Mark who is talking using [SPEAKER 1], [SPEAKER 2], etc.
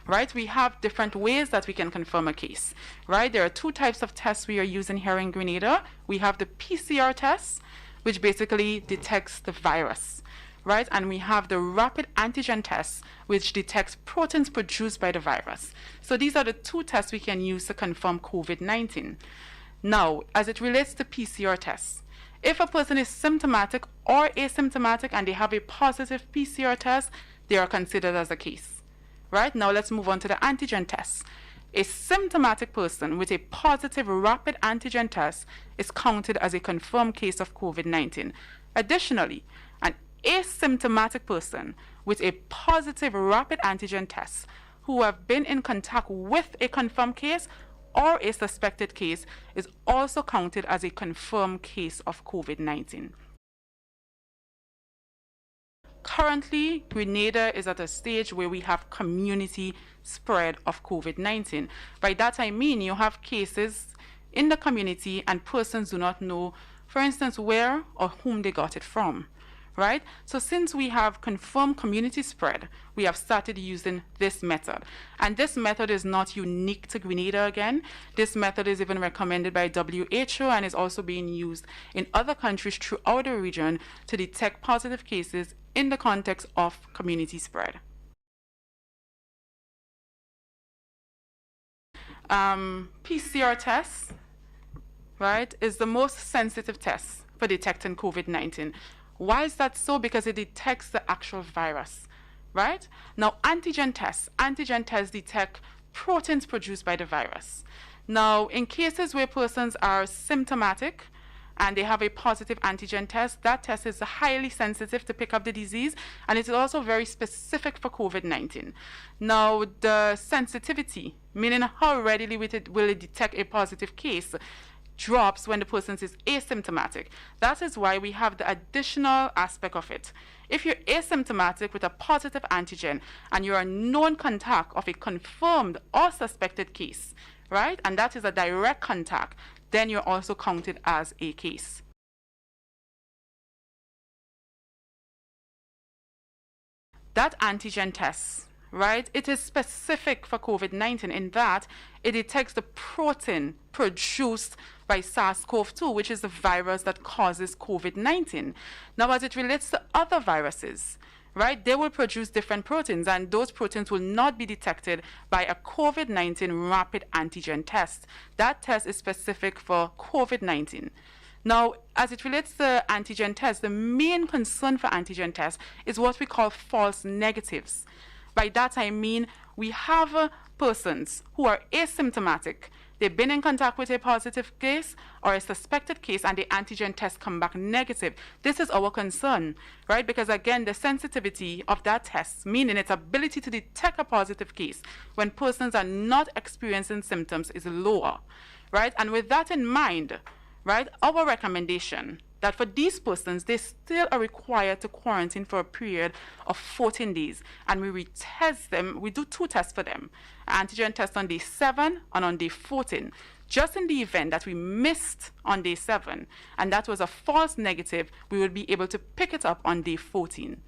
[SPEAKER 1] right? We have different ways that we can confirm a case, right? There are two types of tests we are using here in Grenada. We have the PCR test, which basically detects the virus, right? And we have the rapid antigen test, which detects proteins produced by the virus. So these are the two tests we can use to confirm COVID-19. Now, as it relates to PCR tests, if a person is symptomatic or asymptomatic and they have a positive PCR test, they are considered as a case, right? Now let's move on to the antigen tests. A symptomatic person with a positive rapid antigen test is counted as a confirmed case of COVID-19. Additionally, an asymptomatic person with a positive rapid antigen test who have been in contact with a confirmed case or a suspected case is also counted as a confirmed case of COVID-19. Currently, Grenada is at a stage where we have community spread of COVID-19. By that I mean you have cases in the community and persons do not know, for instance, where or whom they got it from, right? So since we have confirmed community spread, we have started using this method. And this method is not unique to Grenada again. This method is even recommended by WHO and is also being used in other countries throughout the region to detect positive cases in the context of community spread. PCR test, right, is the most sensitive test for detecting COVID-19. Why is that so? Because it detects the actual virus, right? Now, antigen tests detect proteins produced by the virus. Now, in cases where persons are symptomatic and they have a positive antigen test, that test is highly sensitive to pick up the disease, and it is also very specific for COVID-19. Now, the sensitivity, meaning how readily will it detect a positive case, drops when the person is asymptomatic. That is why we have the additional aspect of it. If you're asymptomatic with a positive antigen and you're a known contact of a confirmed or suspected case, right, and that is a direct contact, then you're also counted as a case. That antigen test, right, it is specific for COVID-19 in that it detects the protein produced by SARS-CoV-2, which is the virus that causes COVID-19. Now, as it relates to other viruses, right, they will produce different proteins, and those proteins will not be detected by a COVID-19 rapid antigen test. That test is specific for COVID-19. Now, as it relates to antigen tests, the main concern for antigen tests is what we call false negatives. By that I mean we have persons who are asymptomatic. They've been in contact with a positive case or a suspected case, and the antigen test come back negative. This is our concern, right? Because again, the sensitivity of that test, meaning its ability to detect a positive case when persons are not experiencing symptoms, is lower, right? And with that in mind, right, our recommendation that for these persons, they still are required to quarantine for a period of 14 days. And we retest them, we do two tests for them, antigen test on day 7 and on day 14. Just in the event that we missed on day 7, and that was a false negative, we will be able to pick it up on day 14.